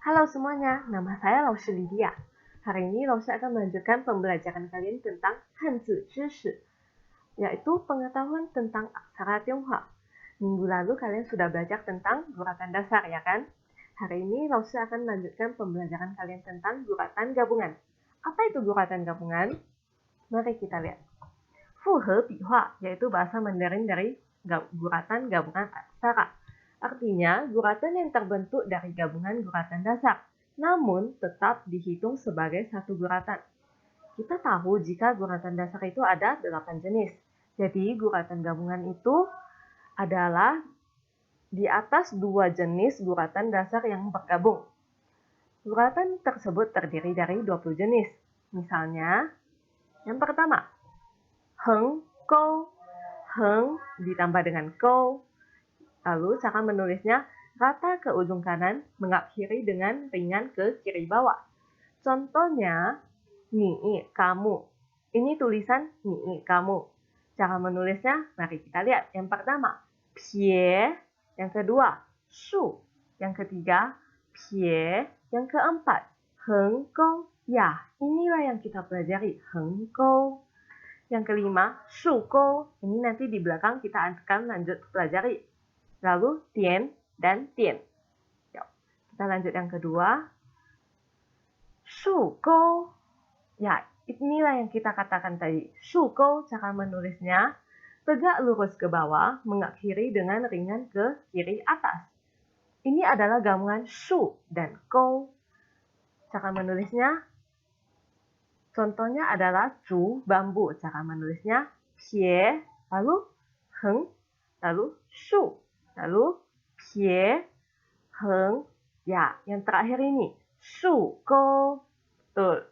Halo semuanya, nama saya Laushi Lydia. Hari ini Laushi akan melanjutkan pembelajaran kalian tentang Hanzi Zhishi, yaitu pengetahuan tentang aksara Tionghoa. Minggu lalu kalian sudah belajar tentang guratan dasar, ya kan? Hari ini Laushi akan melanjutkan pembelajaran kalian tentang guratan gabungan. Apa itu guratan gabungan? Mari kita lihat. Fuhe Bihua, yaitu bahasa Mandarin dari guratan gabungan aksara. Artinya, guratan yang terbentuk dari gabungan guratan dasar, namun tetap dihitung sebagai satu guratan. Kita tahu jika guratan dasar itu ada 8 jenis. Jadi, guratan gabungan itu adalah di atas 2 jenis guratan dasar yang bergabung. Guratan tersebut terdiri dari 20 jenis. Misalnya, yang pertama, heng, kou. Heng ditambah dengan kou. Lalu cara menulisnya rata ke ujung kanan, mengakhiri dengan ringan ke kiri bawah. Contohnya, ni, kamu. Ini tulisan ni, kamu. Cara menulisnya, mari kita lihat. Yang pertama, pie. Yang kedua, shu. Yang ketiga, pie. Yang keempat, heng kou. Ya, inilah yang kita pelajari, heng kou. Yang kelima, shu kou. Ini nanti di belakang kita akan lanjut pelajari. Lalu tian dan tian. Yuk, kita lanjut yang kedua. Shu kou. Ya, inilah yang kita katakan tadi. Shu kou, cara menulisnya tegak lurus ke bawah, mengakhiri dengan ringan ke kiri atas. Ini adalah gabungan shu dan kou. Cara menulisnya, contohnya adalah cu, bambu. Cara menulisnya pie, lalu heng, lalu shu. Lalu, pie, heng, ya, yang terakhir ini, shu, kou, betul.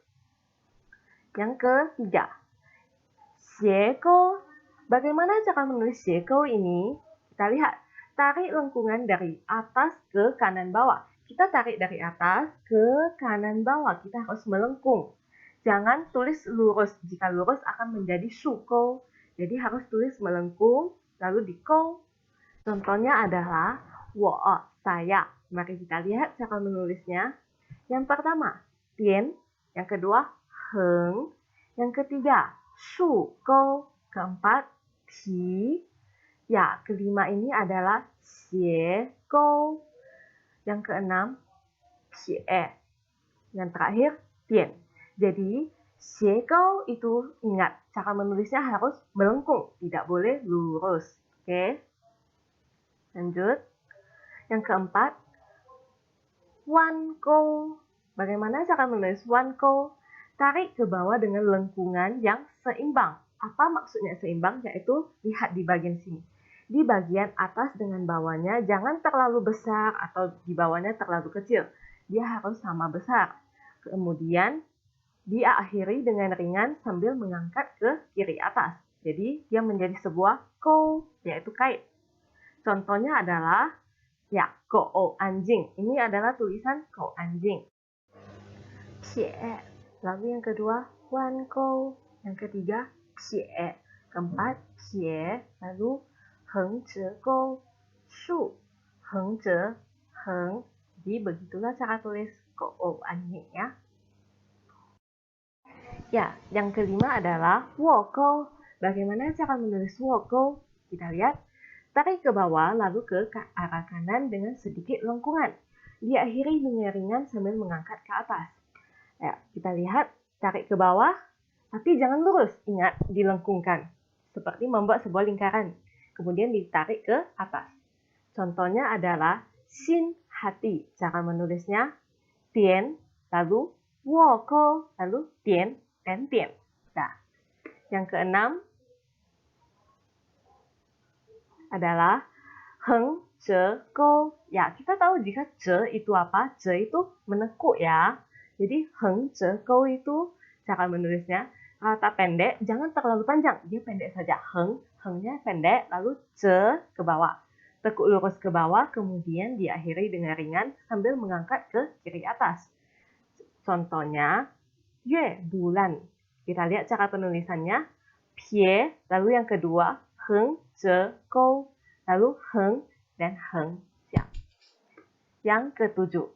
Yang ketiga, xie kou. Bagaimana cara menulis xie kou ini? Kita lihat, tarik lengkungan dari atas ke kanan bawah. Kita tarik dari atas ke kanan bawah, kita harus melengkung. Jangan tulis lurus, jika lurus akan menjadi shu kou. Jadi harus tulis melengkung, lalu di kou. Contohnya adalah wo, saya. Mari kita lihat cara menulisnya. Yang pertama, tian. Yang kedua, heng. Yang ketiga, shu kou. Keempat, pi. Ya, kelima ini adalah xie kou. Yang keenam, pie. Yang terakhir, tian. Jadi, xie kou itu ingat, cara menulisnya harus melengkung, tidak boleh lurus. Oke? Lanjut. Yang keempat, wan kou. Bagaimana cara menulis wan kou? Tarik ke bawah dengan lengkungan yang seimbang. Apa maksudnya seimbang? Yaitu lihat di bagian sini. Di bagian atas dengan bawahnya jangan terlalu besar atau di bawahnya terlalu kecil. Dia harus sama besar. Kemudian diakhiri dengan ringan sambil mengangkat ke kiri atas. Jadi dia menjadi sebuah kou, yaitu kait. Contohnya adalah, ya, kou anjing. Ini adalah tulisan kou anjing. Pie. Lalu yang kedua, wan kou. Yang ketiga, pie. Keempat, pie. Lalu, heng zhe kou. Shu, heng zhe, heng. Jadi begitulah cara tulis kou anjing, ya. Ya, yang kelima adalah wo kou. Bagaimana cara menulis wo kou? Kita lihat. Tarik ke bawah, lalu ke arah kanan dengan sedikit lengkungan. Diakhiri dengan ringan sambil mengangkat ke atas. Ya, kita lihat, tarik ke bawah, tapi jangan lurus. Ingat, dilengkungkan. Seperti membuat sebuah lingkaran. Kemudian ditarik ke atas. Contohnya adalah xin hati. Cara menulisnya, tian, lalu wo kou, lalu tian, dan tian. Nah, yang keenam, adalah heng zhe kou. Ya, kita tahu jika zhe itu apa? Zhe itu menekuk, ya. Jadi heng zhe kou itu cara menulisnya kata pendek, jangan terlalu panjang. Dia pendek saja. Hengnya pendek, lalu zhe ke bawah. Tekuk lurus ke bawah, kemudian diakhiri dengan ringan sambil mengangkat ke kiri atas. Contohnya, yue, bulan. Kita lihat cara penulisannya. Pie, lalu yang kedua, heng zhe kou, lalu heng dan heng. Siap. Yang ketujuh,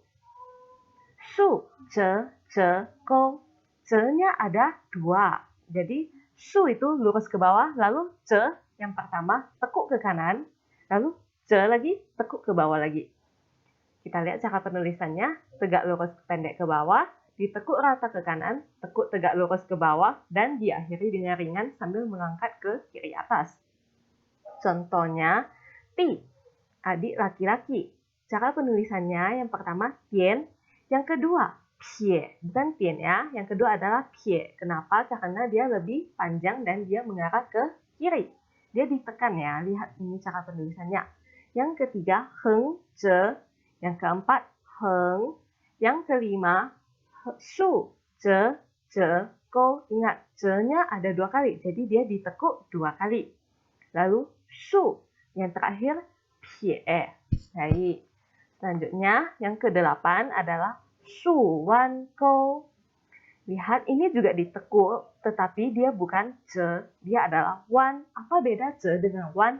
ze, go. Ze-nya ada dua. Jadi su itu lurus ke bawah, lalu ze yang pertama tekuk ke kanan, lalu ze lagi tekuk ke bawah lagi. Kita lihat cara penulisannya, tegak lurus pendek ke bawah, ditekuk rata ke kanan, tekuk tegak lurus ke bawah, dan diakhiri dengan ringan sambil mengangkat ke kiri atas. Contohnya, Ti, adik laki-laki. Cara penulisannya yang pertama tian, yang kedua pie. Bukan tian ya, yang kedua adalah pie. Kenapa? Karena dia lebih panjang dan dia mengarah ke kiri. Dia ditekan ya, lihat ini cara penulisannya. Yang ketiga heng, ze. Yang keempat heng. Yang kelima su, ze, go. Ingat, ze-nya ada dua kali, jadi dia ditekuk dua kali. Lalu su, yang terakhir pie. Baik. Selanjutnya, yang ke-8 adalah su wan ko. Lihat, ini juga ditekuk, tetapi dia bukan ze, dia adalah wan. Apa beda ze dengan wan?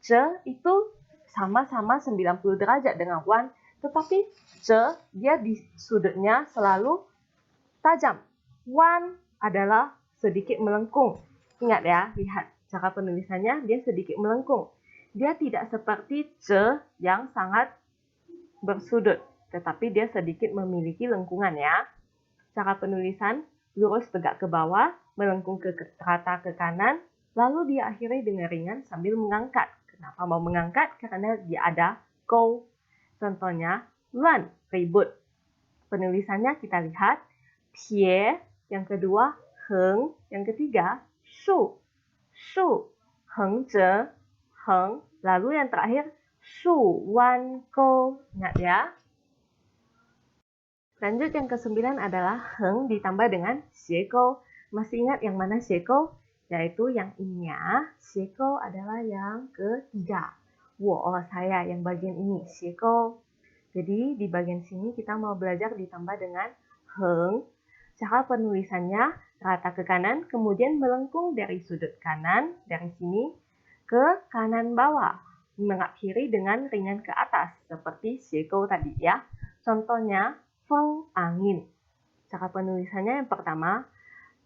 Ze itu sama-sama 90 derajat dengan wan, tetapi ze, dia di sudutnya selalu tajam. Wan adalah sedikit melengkung. Ingat ya, lihat cara penulisannya, dia sedikit melengkung. Dia tidak seperti ze yang sangat bersudut, tetapi dia sedikit memiliki lengkungan ya. Cara penulisan, lurus tegak ke bawah, melengkung ke rata ke kanan, lalu diakhiri dengan ringan sambil mengangkat. Kenapa mau mengangkat? Karena dia ada go. Contohnya, luan, ribut. Penulisannya kita lihat, pie, yang kedua, heng, yang ketiga, su, heng ze, heng, lalu yang terakhir, su wan ko. Ingat ya. Lanjut yang ke-9 adalah heng ditambah dengan xiego. Masih ingat yang mana xiego? Yaitu yang ini ya. Xiego adalah yang ketiga. Saya yang bagian ini, xiego. Jadi di bagian sini kita mau belajar ditambah dengan heng. Cara penulisannya rata ke kanan, kemudian melengkung dari sudut kanan, dari sini ke kanan bawah. Mengakhiri dengan ringan ke atas, seperti xiego tadi ya. Contohnya, feng, angin. Cara penulisannya yang pertama,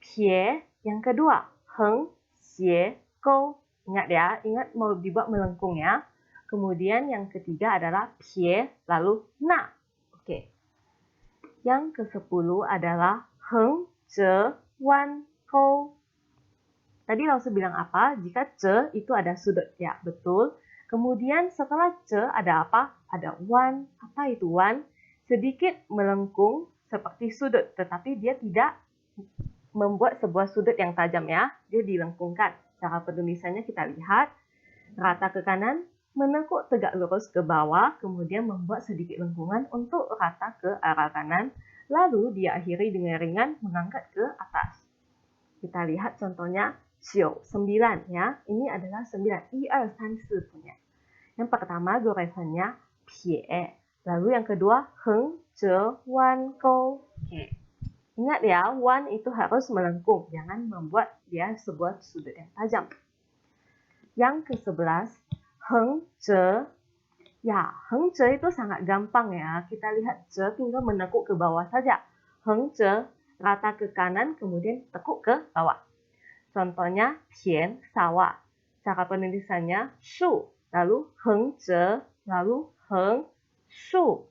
pie, yang kedua, heng, xie, go. Ingat ya, ingat mau dibuat melengkung ya. Kemudian yang ketiga adalah pie, lalu na. Oke. Yang ke-10 adalah heng, ze, wan, ko. Tadi Lause bilang apa? Jika ze itu ada sudut, ya betul. Kemudian setelah ze ada apa? Ada wan. Apa itu wan? Sedikit melengkung seperti sudut, tetapi dia tidak membuat sebuah sudut yang tajam ya. Dia dilengkungkan. Cara penulisannya kita lihat. Rata ke kanan, menekuk tegak lurus ke bawah, kemudian membuat sedikit lengkungan untuk rata ke arah kanan, lalu diakhiri dengan ringan mengangkat ke atas. Kita lihat contohnya 9 ya. Ini adalah 9, 1, 2, 3, 4 punya. Yang pertama goresannya pie. Lalu yang kedua, heng, ze, wan, ko. Oke. Ingat ya, wan itu harus melengkung. Jangan membuat dia sebuah sudut yang tajam. Yang ke-11, heng, ze. Ya, heng, ze itu sangat gampang ya. Kita lihat ze tinggal menekuk ke bawah saja. Heng, ze, rata ke kanan, kemudian tekuk ke bawah. Contohnya, tian, sawah. Cara penulisannya, su. Lalu heng, ze, lalu heng, su.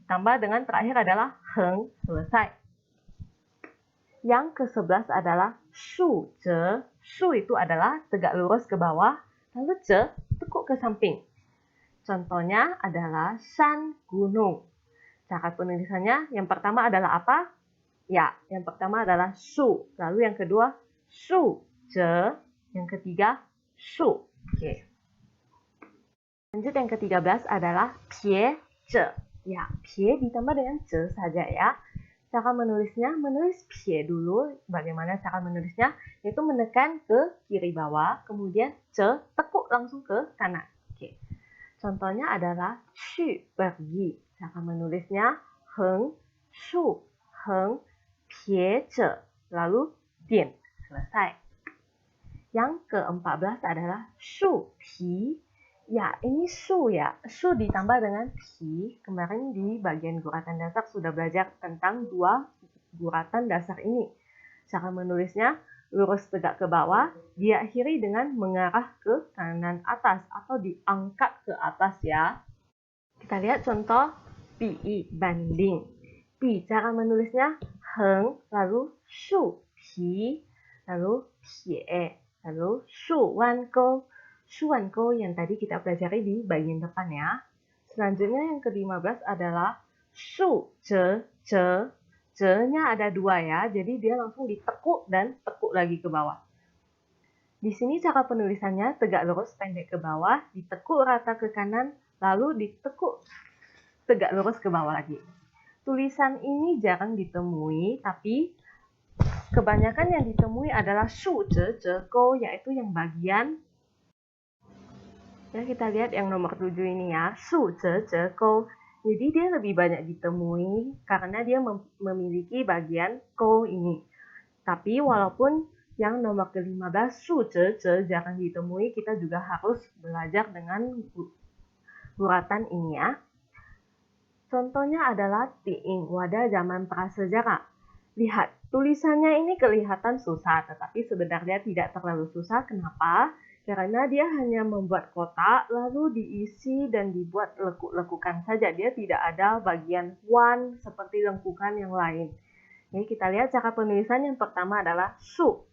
Tambah dengan terakhir adalah heng, selesai. Yang ke-11 adalah su, ze. Su itu adalah tegak lurus ke bawah, lalu ze, tekuk ke samping. Contohnya adalah shan, gunung. Cara penulisannya yang pertama adalah apa? Ya, yang pertama adalah su. Lalu yang kedua, su, ze. Yang ketiga, su. Oke. Lanjut yang ke-13 adalah pie, ze. Ya, pie ditambah dengan ze saja ya. Cara menulisnya, menulis pie dulu. Bagaimana cara menulisnya? Yaitu menekan ke kiri bawah, kemudian ze, tekuk langsung ke kanan. Oke. Contohnya adalah去, pergi. Cara menulisnya heng, su, heng, pie, ze. Lalu dian, selesai. Yang ke-14 adalah su, pi. Ya, ini su ya. Su ditambah dengan pi. Kemarin di bagian guratan dasar sudah belajar tentang dua guratan dasar ini. Cara menulisnya lurus tegak ke bawah, diakhiri dengan mengarah ke kanan atas atau diangkat ke atas ya. Kita lihat contoh pi banding. Pi cara menulisnya heng, lalu shu pi, lalu pie, lalu shu wan gou. Shu wan gou yang tadi kita pelajari di bagian depan ya. Selanjutnya yang ke-15 adalah shu zhe zhe. Zhe-nya ada dua ya, jadi dia langsung ditekuk dan tekuk lagi ke bawah. Di sini cara penulisannya tegak lurus pendek ke bawah, ditekuk rata ke kanan, lalu ditekuk tegak lurus ke bawah lagi. Tulisan ini jarang ditemui, tapi kebanyakan yang ditemui adalah shu zhe zhe gou, yaitu yang bagian ya, kita lihat yang nomor 7 ini ya, shu zhe zhe gou. Jadi dia lebih banyak ditemui karena dia memiliki bagian gou ini. Tapi walaupun yang nomor ke-15 shu zhe zhe jarang ditemui, kita juga harus belajar dengan guratan ini ya. Contohnya adalah tiing pada zaman prasejarah. Lihat, tulisannya ini kelihatan susah, tetapi sebenarnya tidak terlalu susah. Kenapa? Karena dia hanya membuat kotak, lalu diisi dan dibuat lekuk-lekukan saja. Dia tidak ada bagian wan seperti lengkukan yang lain. Jadi kita lihat cara penulisan yang pertama adalah shu,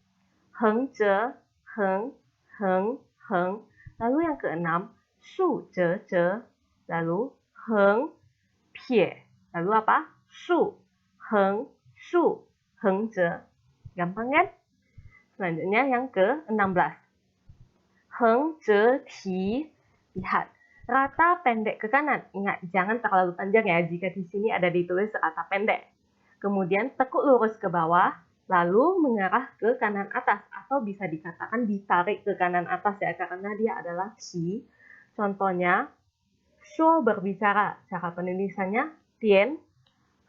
heng zhe, heng, heng, heng. Lalu yang keenam, shu zhe zhe, lalu heng, pie. Lalu apa? Shu, heng, shu, heng zhe. Gampang kan? Selanjutnya yang ke-16. Heng zhe ti. Lihat, rata pendek ke kanan. Ingat, jangan terlalu panjang ya jika di sini ada ditulis rata pendek. Kemudian tekuk lurus ke bawah, lalu mengarah ke kanan atas. Atau bisa dikatakan ditarik ke kanan atas ya, karena dia adalah qi. Contohnya, shuo berbicara. Cara penulisannya tian,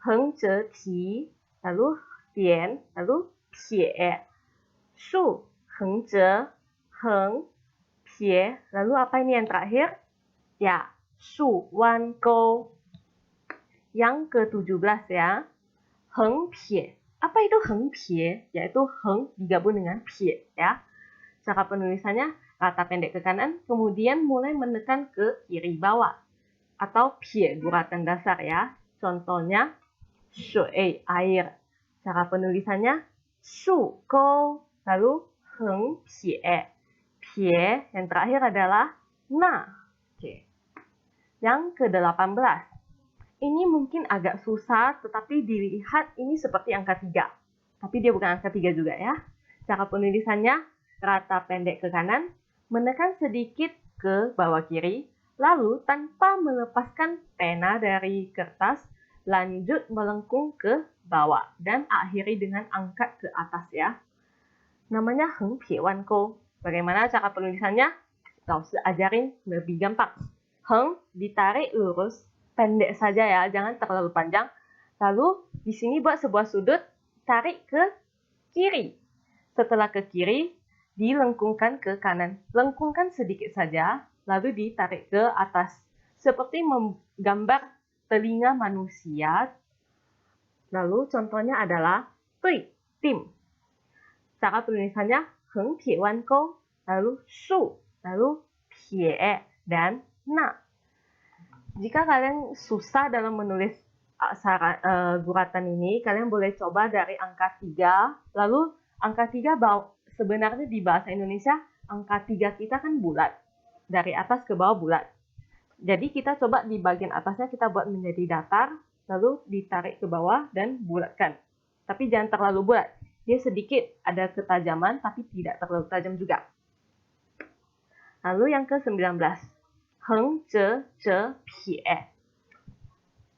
heng zhe ti, lalu tian, lalu pie. Shu, heng zhe, heng, pie. Lalu apa ini yang terakhir? Ya, shu wan gou. Yang ke-17 ya. Heng pie. Apa itu heng pie? Yaitu heng digabung dengan pie ya. Cara penulisannya rata pendek ke kanan, kemudian mulai menekan ke kiri bawah. Atau pie guratan dasar ya. Contohnya shui air. Cara penulisannya shu gou, lalu heng pie. Pie yang terakhir adalah na. Oke. Yang ke-18. Ini mungkin agak susah, tetapi dilihat ini seperti angka 3. Tapi dia bukan angka 3 juga ya. Cara penulisannya rata pendek ke kanan, menekan sedikit ke bawah kiri, lalu tanpa melepaskan pena dari kertas, lanjut melengkung ke bawah dan akhiri dengan angkat ke atas ya. Namanya heng pie wan gou. Bagaimana cara penulisannya? Laosi ajarin lebih gampang. Heng ditarik lurus, pendek saja ya, jangan terlalu panjang. Lalu di sini buat sebuah sudut, tarik ke kiri. Setelah ke kiri, dilengkungkan ke kanan. Lengkungkan sedikit saja, lalu ditarik ke atas. Seperti menggambar telinga manusia. Lalu contohnya adalah tui, tim. Cara penulisannya heng pie wan gou, lalu shu, lalu pie, dan na. Jika kalian susah dalam menulis guratan ini, kalian boleh coba dari angka 3. Lalu angka 3 sebenarnya di bahasa Indonesia, angka 3 kita kan bulat. Dari atas ke bawah bulat. Jadi kita coba di bagian atasnya kita buat menjadi datar, lalu ditarik ke bawah dan bulatkan. Tapi jangan terlalu bulat. Dia sedikit ada ketajaman, tapi tidak terlalu tajam juga. Lalu yang ke-19. Heng zhe zhe pie.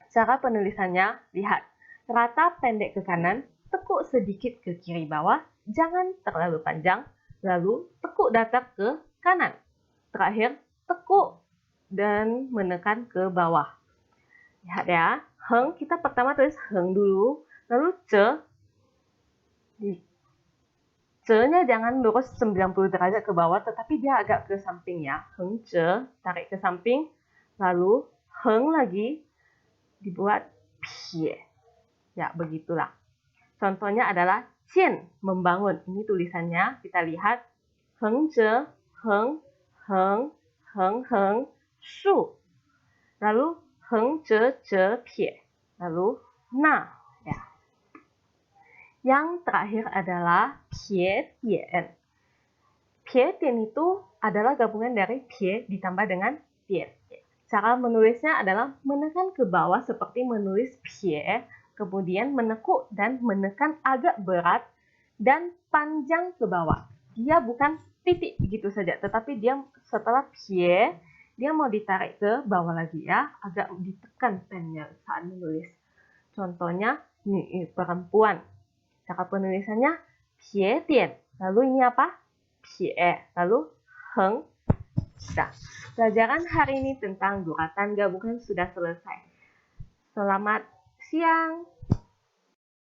Cara penulisannya, lihat. Rata pendek ke kanan, tekuk sedikit ke kiri bawah, jangan terlalu panjang, lalu tekuk datar ke kanan. Terakhir, tekuk dan menekan ke bawah. Lihat ya, heng kita pertama tulis heng dulu, lalu zhe Ce-nya jangan lurus 90 derajat ke bawah, tetapi dia agak ke samping ya. Heng ce, tarik ke samping. Lalu heng lagi, dibuat pie. Ya, begitulah. Contohnya adalah cian, membangun. Ini tulisannya, kita lihat. Heng ce, heng, heng, heng, heng, shu. Lalu heng ce, ce, pie. Lalu na. Ya. Yang terakhir adalah pie tian. Pie tian itu adalah gabungan dari pie ditambah dengan tian. Cara menulisnya adalah menekan ke bawah seperti menulis pie, kemudian menekuk dan menekan agak berat dan panjang ke bawah. Dia bukan titik begitu saja, tetapi dia setelah pie, dia mau ditarik ke bawah lagi ya, agak ditekan pennya saat menulis. Contohnya, ini perempuan. Cara penulisannya pie tian. Lalu ini apa? Pie. Lalu heng. Sudah. Pelajaran hari ini tentang guratan gabungan sudah selesai. Selamat siang.